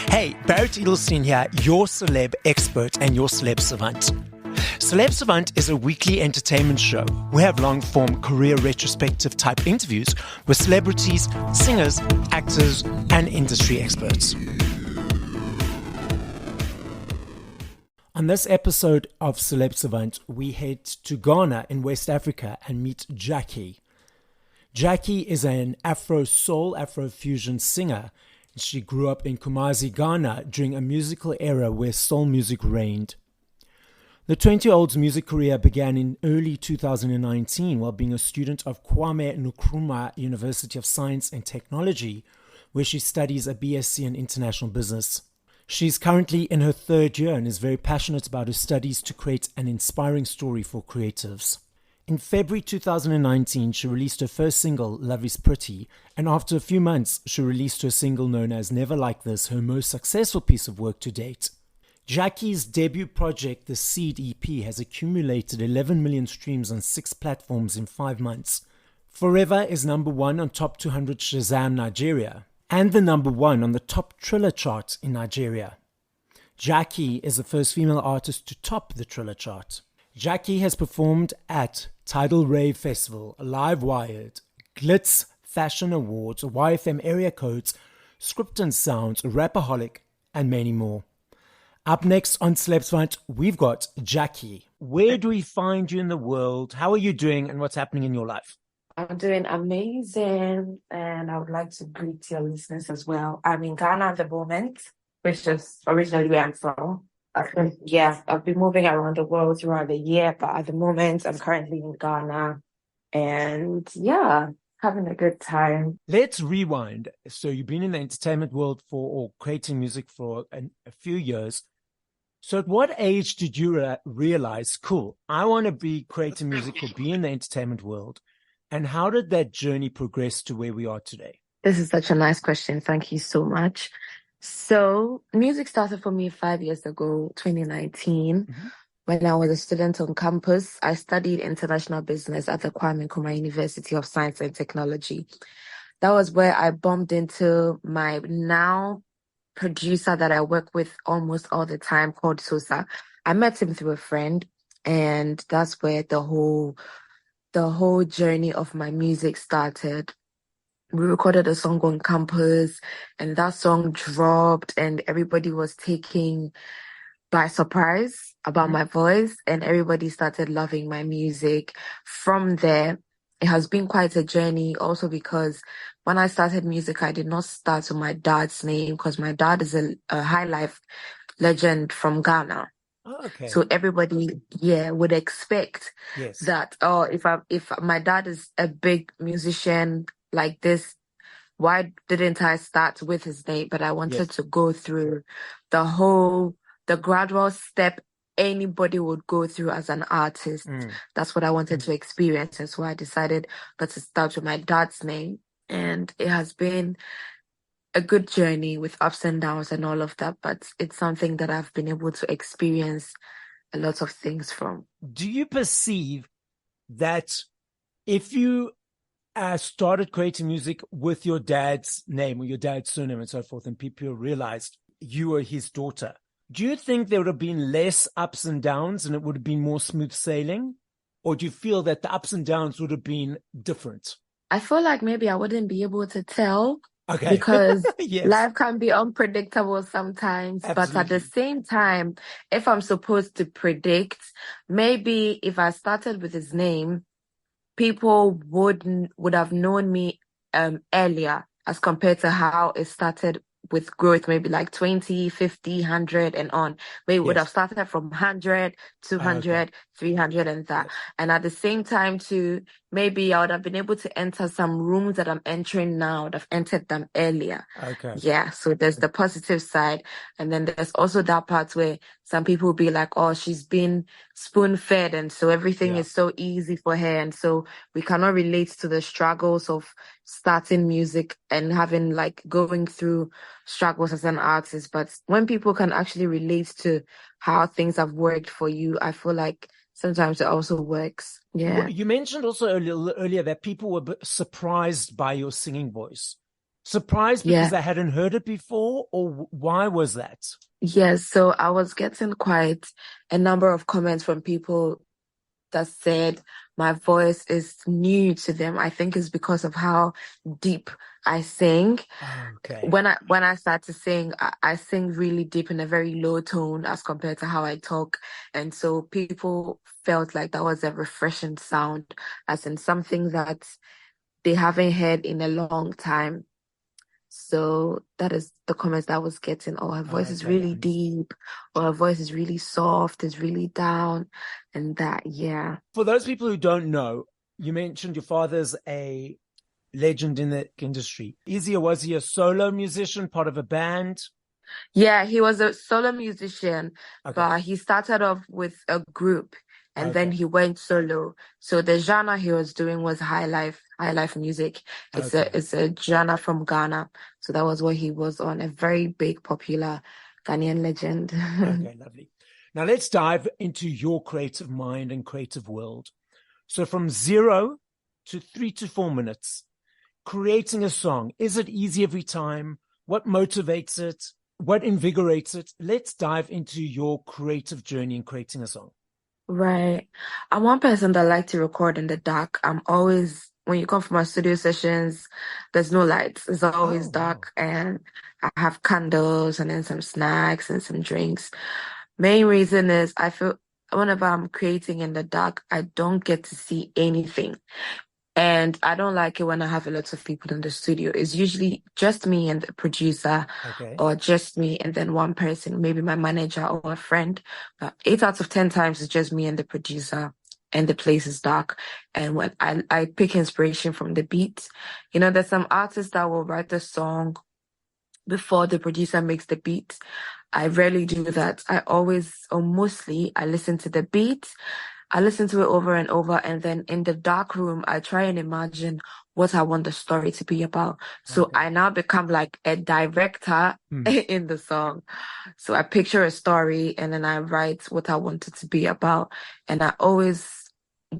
Hey, Barrett Edelstein here, your celeb expert and your Celeb Savant. Celeb Savant is a weekly entertainment show. We have long-form career retrospective type interviews with celebrities, singers, actors, and industry experts. On this episode of Celeb Savant, we head to Ghana in West Africa and meet Gyakie. Gyakie is an Afro Soul, Afro-fusion singer. She grew up in Kumasi, Ghana during a musical era where soul music reigned. The 20-year-old's music career began in early 2019 while being a student of Kwame Nkrumah University of Science and Technology, where she studies a BSc in International Business. She's currently in her third year and is very passionate about her studies to create an inspiring story for creatives. In February 2019, she released her first single, Love is Pretty, and after a few months, she released her single known as Never Like This, her most successful piece of work to date. Gyakie's debut project, the Seed EP, has accumulated 11 million streams on 6 platforms in 5 months. Forever is number 1 on Top 200 Shazam Nigeria, and the number 1 on the Top Triller chart in Nigeria. Gyakie is the first female artist to top the Triller chart. Gyakie has performed at Tidal Rave Festival, Live Wired, Glitz Fashion Awards, YFM Area Codes, Script and Sounds, Rapaholic, and many more. Up next on Celeb Savant, we've got Gyakie. Where do we find you in the world? How are you doing and what's happening in your life? I'm doing amazing, and I would like to greet your listeners as well. I'm in Ghana at the moment, which is originally where I'm from. I've been moving around the world throughout the year, but at the moment, I'm currently in Ghana, and having a good time. Let's rewind. So you've been in the entertainment world or creating music for a few years. So at what age did you realize, cool, I want to be creating music or be in the entertainment world? And how did that journey progress to where we are today? This is such a nice question. Thank you so much. So music started for me 5 years ago, 2019. Mm-hmm. When I was a student on campus. I studied international business at the Kwame Nkrumah University of Science and Technology. That was where I bumped into my now producer that I work with almost all the time, called Sosa. I met him through a friend, and that's where the whole journey of my music started. We recorded a song on campus, and that song dropped, and everybody was taken by surprise about my voice, and everybody started loving my music. From there, it has been quite a journey also because when I started music, I did not start with my dad's name because my dad is a high life legend from Ghana. Oh, okay. So everybody, would expect that, if my dad is a big musician like this, why didn't I start with his name? But I wanted to go through the gradual step anybody would go through as an artist. That's what I wanted to experience. And so I decided to start with my dad's name. And it has been a good journey with ups and downs and all of that. But it's something that I've been able to experience a lot of things from. Do you perceive that if you started creating music with your dad's name or your dad's surname and so forth, and people realized you were his daughter, do you think there would have been less ups and downs and it would have been more smooth sailing? Or do you feel that the ups and downs would have been different? I feel like maybe I wouldn't be able to tell. Okay. Because life can be unpredictable sometimes. Absolutely. But at the same time, if I'm supposed to predict, maybe if I started with his name, people would have known me earlier as compared to how it started with growth, maybe like 20, 50, 100 and on. We would have started from 100, 200, 300 and that. And at the same time too, maybe I would have been able to enter some rooms that I'm entering now, that I've entered them earlier. Okay. Yeah, so there's the positive side. And then there's also that part where some people will be like, oh, she's been spoon-fed and so everything is so easy for her. And so we cannot relate to the struggles of starting music and having like going through struggles as an artist. But when people can actually relate to how things have worked for you, I feel like sometimes it also works. Yeah. You mentioned also a little earlier that people were surprised by your singing voice. Surprised because Yeah. they hadn't heard it before, or why was that? Yes. So I was getting quite a number of comments from people that said my voice is new to them. I think it's because of how deep I sing. Okay. When I start to sing, I sing really deep in a very low tone as compared to how I talk. And so people felt like that was a refreshing sound, as in something that they haven't heard in a long time. So that is the comments that I was getting. Oh, her voice is Okay. really deep, or her voice is really soft, is really down, and that, yeah. For those people who don't know, you mentioned your father's a legend in the industry. Was he a solo musician, part of a band? Yeah, he was a solo musician, Okay. but he started off with a group and then Okay. he went solo. So the genre he was doing was high life music. Okay. It's a genre from Ghana. So that was what he was on, a very big, popular Ghanaian legend. Okay. Lovely. Now let's dive into your creative mind and creative world. So from 0 to 3 to 4 minutes, creating a song, is it easy every time? What motivates it? What invigorates it? Let's dive into your creative journey in creating a song. Right. I'm one person that like to record in the dark. I'm always, when you come from my studio sessions, there's no lights. It's Oh, always wow. dark and I have candles and then some snacks and some drinks. Main reason is I feel whenever I'm creating in the dark, I don't get to see anything. And I don't like it when I have a lot of people in the studio. It's usually just me and the producer, Okay. or just me and then one person, maybe my manager or a friend. But 8 out of 10 times it's just me and the producer, and the place is dark. And when I pick inspiration from the beat, there's some artists that will write the song before the producer makes the beat. I rarely do that. I always, or mostly, I listen to the beat. I listen to it over and over, and then in the dark room, I try and imagine what I want the story to be about. So Okay. I now become like a director Hmm. in the song. So I picture a story and then I write what I want it to be about. And I always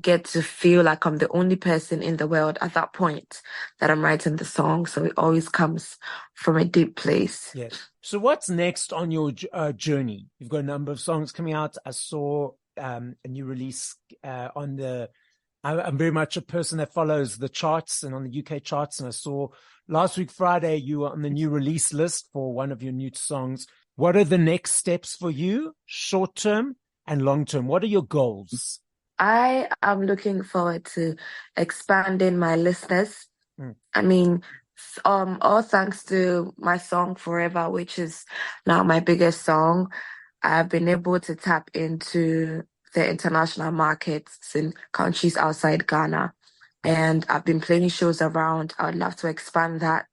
get to feel like I'm the only person in the world at that point that I'm writing the song. So it always comes from a deep place. Yes. So what's next on your journey? You've got a number of songs coming out. I saw a new release on the. I'm very much a person that follows the charts and on the UK charts. And I saw last week, Friday, you were on the new release list for one of your new songs. What are the next steps for you, short term and long term? What are your goals? I am looking forward to expanding my listeners. Mm. I mean, all thanks to my song Forever, which is now my biggest song. I've been able to tap into the international markets in countries outside Ghana. And I've been playing shows around. I would love to expand that.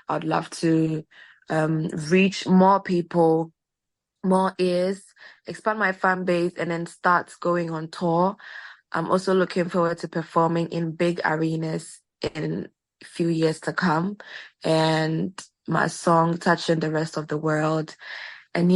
I would love to reach more people, more ears, expand my fan base, and then start going on tour. I'm also looking forward to performing in big arenas in a few years to come, and my song touching the rest of the world. And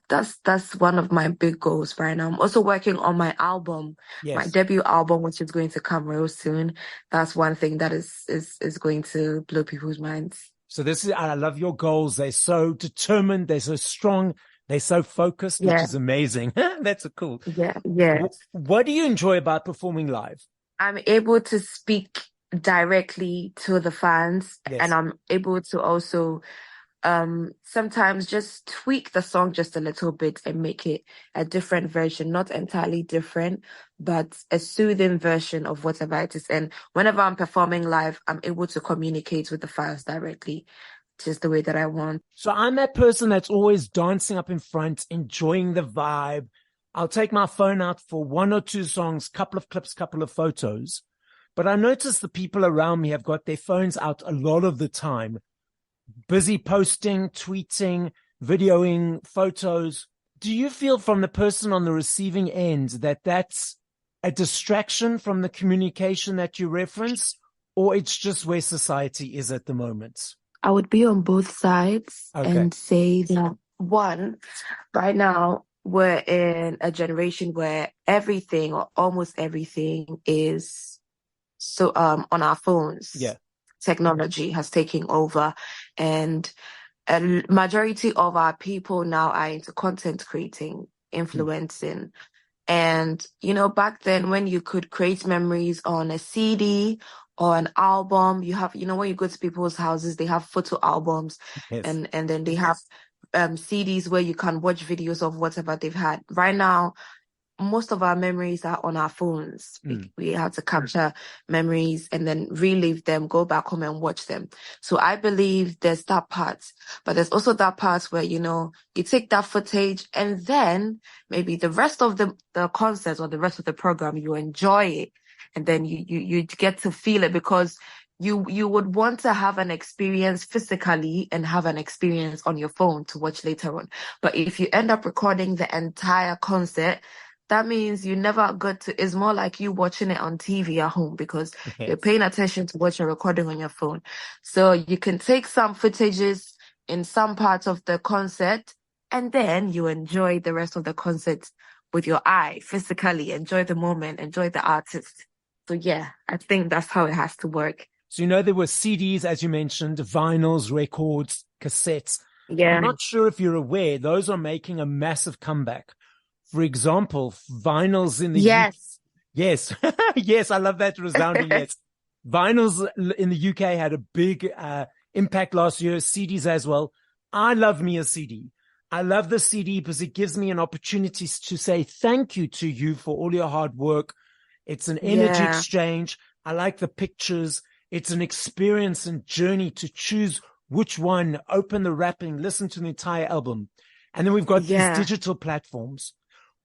that's one of my big goals right now. I'm also working on my album, my Yes. debut album, which is going to come real soon. That's one thing that is going to blow people's minds. So I love your goals. They're so determined. They're so strong. They're so focused, which Yeah, is amazing. That's a cool. yeah, yeah. What do you enjoy about performing live? I'm able to speak directly to the fans, and Yes. I'm able to also sometimes just tweak the song just a little bit and make it a different version, not entirely different, but a soothing version of whatever it is. And whenever I'm performing live, I'm able to communicate with the fans directly, just the way that I want. So I'm that person that's always dancing up in front, enjoying the vibe. I'll take my phone out for 1 or 2 songs, couple of clips, couple of photos. But I notice the people around me have got their phones out a lot of the time, busy posting, tweeting, videoing photos. Do you feel from the person on the receiving end that that's a distraction from the communication that you reference, or it's just where society is at the moment? I would be on both sides Okay. and say that one, right now, we're in a generation where everything or almost everything is so on our phones. Yeah. Technology has taken over, and a majority of our people now are into content creating, Mm. influencing. And, you know, back then when you could create memories on a CD or an album, you have, you know, when you go to people's houses, they have photo albums Yes. and then they have CDs where you can watch videos of whatever they've had. Right now, most of our memories are on our phones. Mm. We have to capture memories and then relive them, go back home and watch them. So I believe there's that part, but there's also that part where, you know, you take that footage and then maybe the rest of the concert or the rest of the program, you enjoy it. And then you get to feel it because you would want to have an experience physically and have an experience on your phone to watch later on. But if you end up recording the entire concert, that means you never got to, it's more like you watching it on TV at home because you're Yes. paying attention to what you're recording on your phone. So you can take some footages in some parts of the concert and then you enjoy the rest of the concert with your eye, physically, enjoy the moment, enjoy the artist. So yeah, I think that's how it has to work. So, you know, there were CDs, as you mentioned, vinyls, records, cassettes. I'm Yeah. not sure if you're aware, those are making a massive comeback. For example, vinyls in the UK. Yes. Yes. Yes. I love that resounding yes. Vinyls in the UK had a big impact last year, CDs as well. I love me a CD. I love the CD because it gives me an opportunity to say thank you to you for all your hard work. It's an energy Yeah. exchange. I like the pictures. It's an experience and journey to choose which one, open the wrapping, listen to the entire album. And then we've got these Yeah. digital platforms.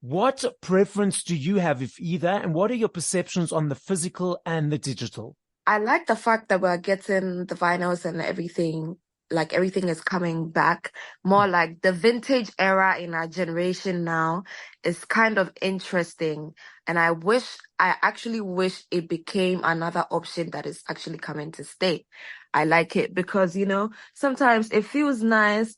What preference do you have, if either, and what are your perceptions on the physical and the digital? I like the fact that we're getting the vinyls and everything, like everything is coming back. More like the vintage era in our generation now is kind of interesting. And I actually wish it became another option that is actually coming to stay. I like it because, you know, sometimes it feels nice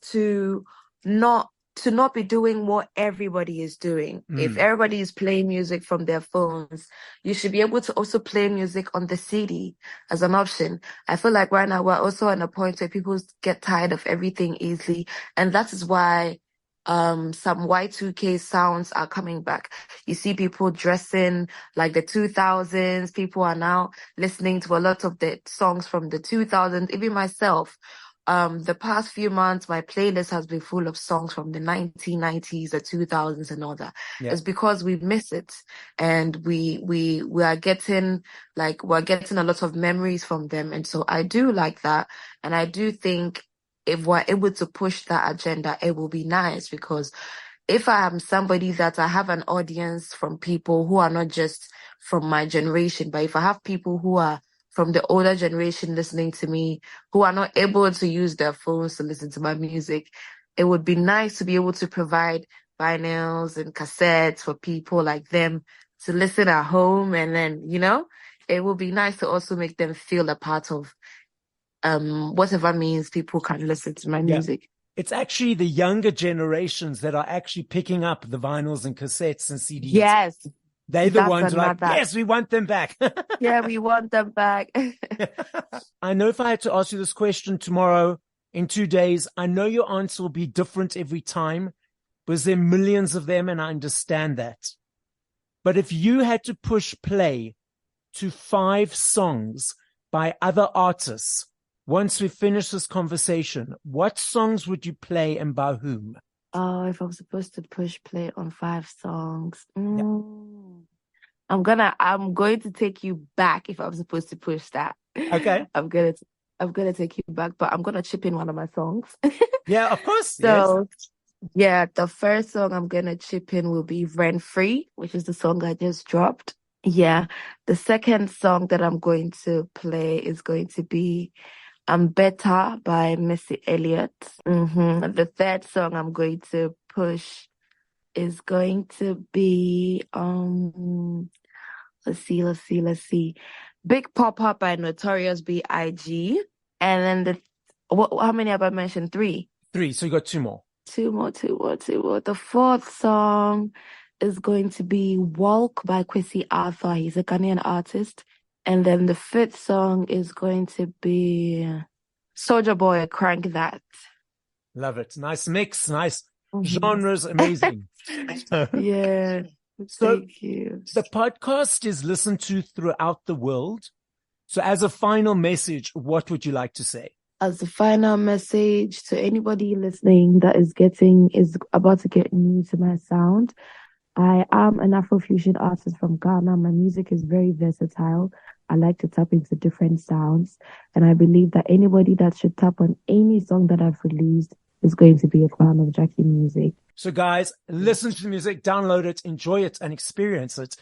not not be doing what everybody is doing. If Mm. everybody is playing music from their phones, you should be able to also play music on the CD as an option. I feel like right now we're also at a point where people get tired of everything easily. And that is why some Y2K sounds are coming back. You see people dressing like the 2000s. People are now listening to a lot of the songs from the 2000s. Even myself, the past few months, my playlist has been full of songs from the 1990s, the 2000s and all that. Yeah. It's because we miss it and we are getting we're getting a lot of memories from them. And so I do like that. And I do think if we're able to push that agenda, it will be nice because if I am somebody that I have an audience from people who are not just from my generation, but if I have people who are from the older generation listening to me, who are not able to use their phones to listen to my music, it would be nice to be able to provide vinyls and cassettes for people like them to listen at home. And then, you know, it would be nice to also make them feel a part of whatever means people can listen to my Yeah. music. It's actually the younger generations that are actually picking up the vinyls and cassettes and CDs. Yes, They're the that's ones who are like, another. yes, we want them back. Yeah, we want them back. I know if I had to ask you this question tomorrow, in 2 days, I know your answer will be different every time because there are millions of them and I understand that. But if you had to push play to 5 songs by other artists, once we finish this conversation, what songs would you play and by whom? Oh, if I'm supposed to push play on 5 songs, Yeah. I'm going to take you back if I'm supposed to push that. Okay. I'm gonna take you back, but I'm gonna chip in one of my songs. Yeah, of course. Yes. So yeah, the first song I'm gonna chip in will be Rent Free, which is the song I just dropped. Yeah. The second song that I'm going to play is going to be I'm Better by Missy Elliott. The third song I'm going to push is going to be let's see. Big Pop-Up by Notorious B.I.G. And then how many have I mentioned? 3. 3. So you got 2 more. Two more. The fourth song is going to be Walk by Kwesi Arthur. He's a Ghanaian artist. And then the fifth song is going to be Soulja Boy, Crank That. Love it. Nice mix. Nice genres. Amazing. Yeah. So Thank you. the podcast is listened to throughout the world. So as a final message, what would you like to say? As a final message to anybody listening that is about to get new to my sound, I am an Afrofusion artist from Ghana. My music is very versatile. I like to tap into different sounds. And I believe that anybody that should tap on any song that I've released is going to be a fan of Gyakie music. So guys, listen to the music, download it, enjoy it, and experience it.